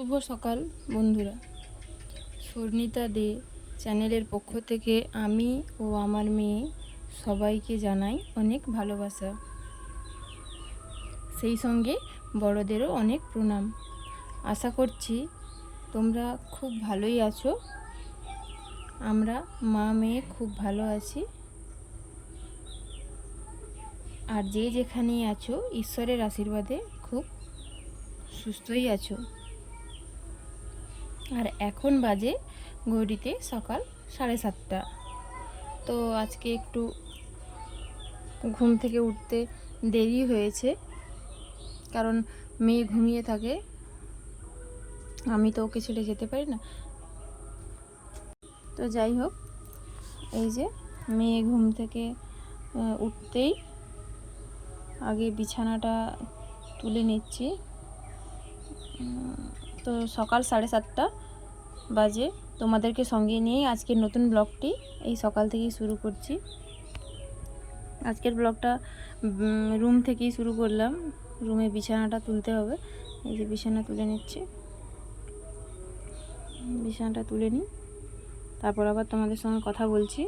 শুভ সকাল বন্ধুরা। স্বর্ণিতা দে চ্যানেলের পক্ষ থেকে আমি ও আমার মেয়ে সবাইকে জানাই অনেক ভালোবাসা, সেই সঙ্গে বড়দেরও অনেক প্রণাম। আশা করছি তোমরা খুব ভালোই আছো। আমরা মা মেয়ে খুব ভালো আছি, আর যে যেখানেই আছো ঈশ্বরের আশীর্বাদে খুব সুস্থই আছো। আর এখন বাজে ঘড়িতে সকাল 7:30। তো আজকে একটু ঘুম থেকে উঠতে দেরি হয়েছে, কারণ মেয়ে ঘুমিয়ে থাকে, আমি তো ওকে ছেড়ে যেতে পারি না। তো যাই হোক, এই যে মেয়ে ঘুম থেকে উঠতেই আগে বিছানাটা তুলে নিচ্ছি। তো সকাল 7:30 বাজে, তোমাদেরকে সঙ্গে নিয়েই আজকের নতুন ব্লগটি এই সকাল থেকেই শুরু করছি। আজকের ব্লগটা রুম থেকেই শুরু করলাম। রুমে বিছানাটা তুলতে হবে। এই যে বিছানা তুলে নিচ্ছি, বিছানাটা তুলে নিই, তারপর আবার তোমাদের সঙ্গে কথা বলছি।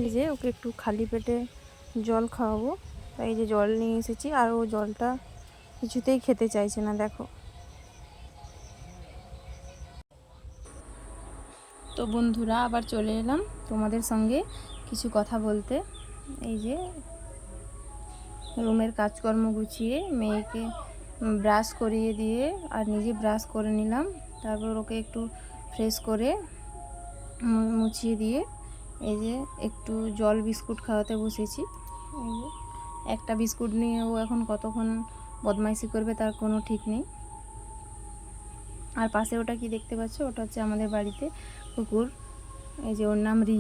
এই যে ওকে একটু খালি পেটে জল খাওয়াবো, তাই এই যে জল নিয়ে এসেছি, আর ও জলটা কিছুতেই খেতে চাইছে না। দেখো তো বন্ধুরা, আবার চলে এলাম তোমাদের সঙ্গে কিছু কথা বলতে। এই যে রুমের কাজকর্ম গুছিয়ে মেয়েকে ব্রাশ করিয়ে দিয়ে আর নিজে ব্রাশ করে নিলাম। তারপর ওকে একটু ফ্রেশ করে মুছিয়ে দিয়ে এই যে একটু জল বিস্কুট খাওয়াতে বসেছি। এই যে একটা বিস্কুট নিয়ে ও এখন কতক্ষণ বদমাইশি করবে তার কোনো ঠিক নেই। আর পাশে ওটা কি দেখতে পাচ্ছ, ওটা হচ্ছে আমাদের বাড়িতে কুকুর, এই যে ওর নাম রি।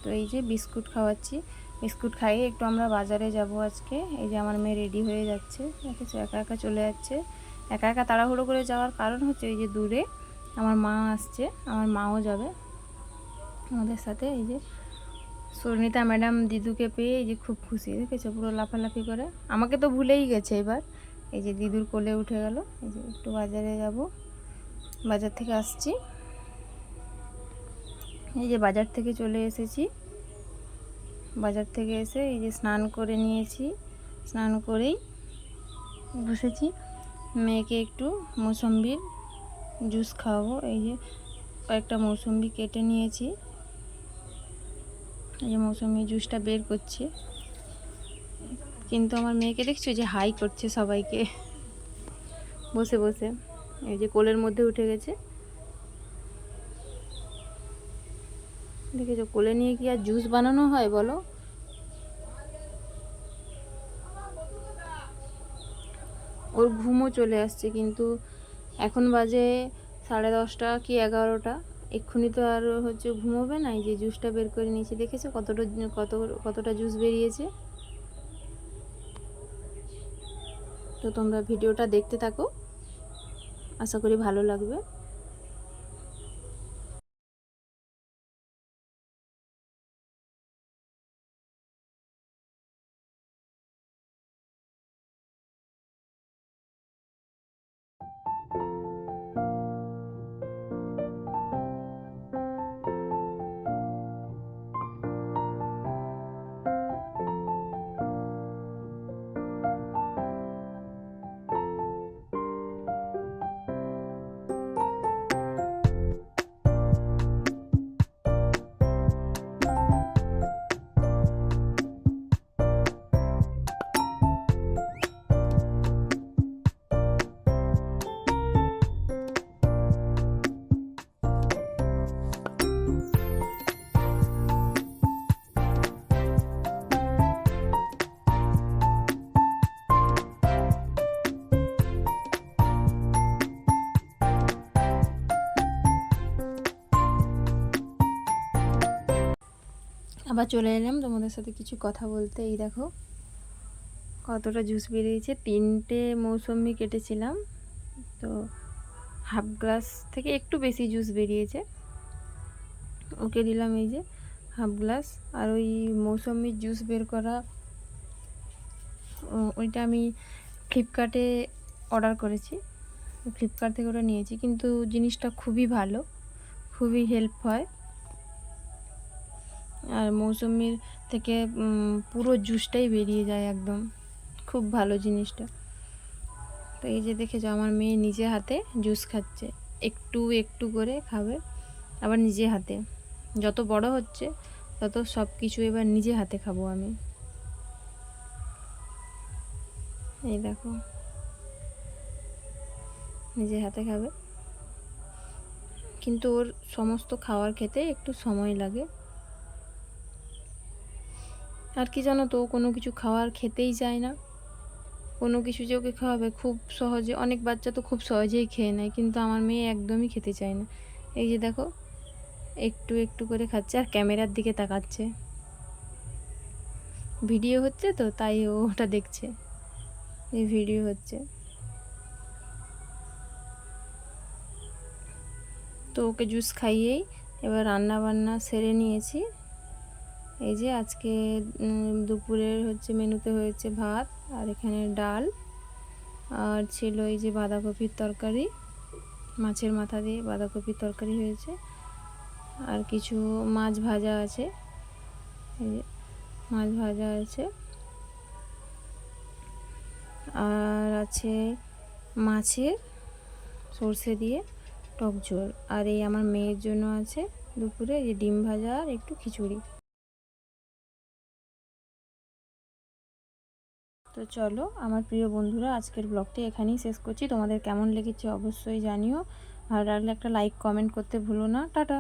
তো এই যে বিস্কুট খাওয়াচ্ছি, বিস্কুট খাইয়ে একটু আমরা বাজারে যাব আজকে। এই যে আমার মেয়ে রেডি হয়ে যাচ্ছে, দেখেছো একা একা চলে যাচ্ছে। একা একা তাড়াহুড়ো করে যাওয়ার কারণ হচ্ছে এই যে দূরে আমার মা আসছে, আমার মাও যাবে আমাদের সাথে। এই যে সরিতা ম্যাডাম দিদুকে পেয়ে এই যে খুব খুশি, দেখেছো পুরো লাফালাফি করে, আমাকে তো ভুলেই গেছে এবার। এই যে দিদুর কোলে উঠে গেল। এই যে একটু বাজারে যাব, বাজার থেকে আসছি। এই যে বাজার থেকে চলে এসেছি, বাজার থেকে এসে এই যে স্নান করে নিয়েছি, স্নান করেই বসেছি। মেয়েকে একটু মৌসম্বির জুস খাওয়াবো। এই যে কয়েকটা মৌসম্বি কেটে নিয়েছি, এই যে মৌসম্বি জুসটা বের করছি। কিন্তু আমার মেয়েকে দেখছো যে হাই করছে সবাইকে বসে বসে, এই যে কোলের মধ্যে উঠে গেছে, দেখেছো? কোলে নিয়ে কি আর জুস বানানো হয় বলো? ওর ঘুমও চলে আসছে, কিন্তু এখন বাজে 10:30 কি 11টা, এক্ষুনি তো আর হচ্ছে ঘুমোবে না। এই যে জুসটা বের করে নিয়েছি, দেখেছো কতটা জুস বেরিয়েছে। তো তোমরা ভিডিওটা দেখতে থাকো, আশা করি ভালো লাগবে। আবার চলে এলাম তোমাদের সাথে কিছু কথা বলতে। এই দেখো কতটা জুস বেরিয়েছে, 3টে মৌসম্বি কেটেছিলাম, তো হাফ গ্লাস থেকে একটু বেশি জুস বেরিয়েছে। ওকে দিলাম এই যে হাফ গ্লাস। আর ওই মৌসম্বির জুস বের করা ওইটা আমি ফ্লিপকার্টে অর্ডার করেছি, ফ্লিপকার্ট থেকে ওটা নিয়েছি, কিন্তু জিনিসটা খুবই ভালো, খুবই হেল্প হয়। আর মৌসুমির থেকে পুরো জুসটাই বেরিয়ে যায় একদম, খুব ভালো জিনিসটা। তো এই যে দেখেছো আমার মেয়ে নিজে হাতে জুস খাচ্ছে, একটু একটু করে খাবে, আবার নিজে হাতে। যত বড় হচ্ছে তত সব কিছু এবার নিজে হাতে খাবো আমি। এই দেখো নিজে হাতে খাবে, কিন্তু ওর সমস্ত খাবার খেতে একটু সময় লাগে। আর কি জানো তো, কোনো কিছু খাওয়ার খেতেই চায় না। কোনো কিছু যে ওকে খাওয়াবে খুব সহজে, অনেক বাচ্চা তো খুব সহজেই খেয়ে নেয়, কিন্তু আমার মেয়ে একদমই খেতে চায় না। এই যে দেখো একটু একটু করে খাচ্ছে, আর ক্যামেরার দিকে তাকাচ্ছে, ভিডিও হচ্ছে তো তাই ও ওটা দেখছে, এই ভিডিও হচ্ছে। তো ওকে জুস খাইয়েই এবার রান্না বান্না সেরে নিয়েছি। এই যে আজকে দুপুরের হচ্ছে মেনুতে হয়েছে ভাত, আর এখানে ডাল, আর ছিল এই যে বাঁধাকপির তরকারি, মাছের মাথা দিয়ে বাঁধাকপির তরকারি হয়েছে, আর কিছু মাছ ভাজা আছে, এই যে মাছ ভাজা আছে, আর আছে মাছের সর্ষে দিয়ে টক ঝোল। আর এই আমার মেয়ের জন্য আছে দুপুরে এই ডিম ভাজা আর একটু খিচুড়ি। তো চলো আমার প্রিয় বন্ধুরা, আজকের ব্লগটি এখানেই শেষ করছি। তোমাদের কেমন লেগেছে অবশ্যই জানিও, ভালো লাগলে একটা লাইক কমেন্ট করতে ভুলো না। টাটা।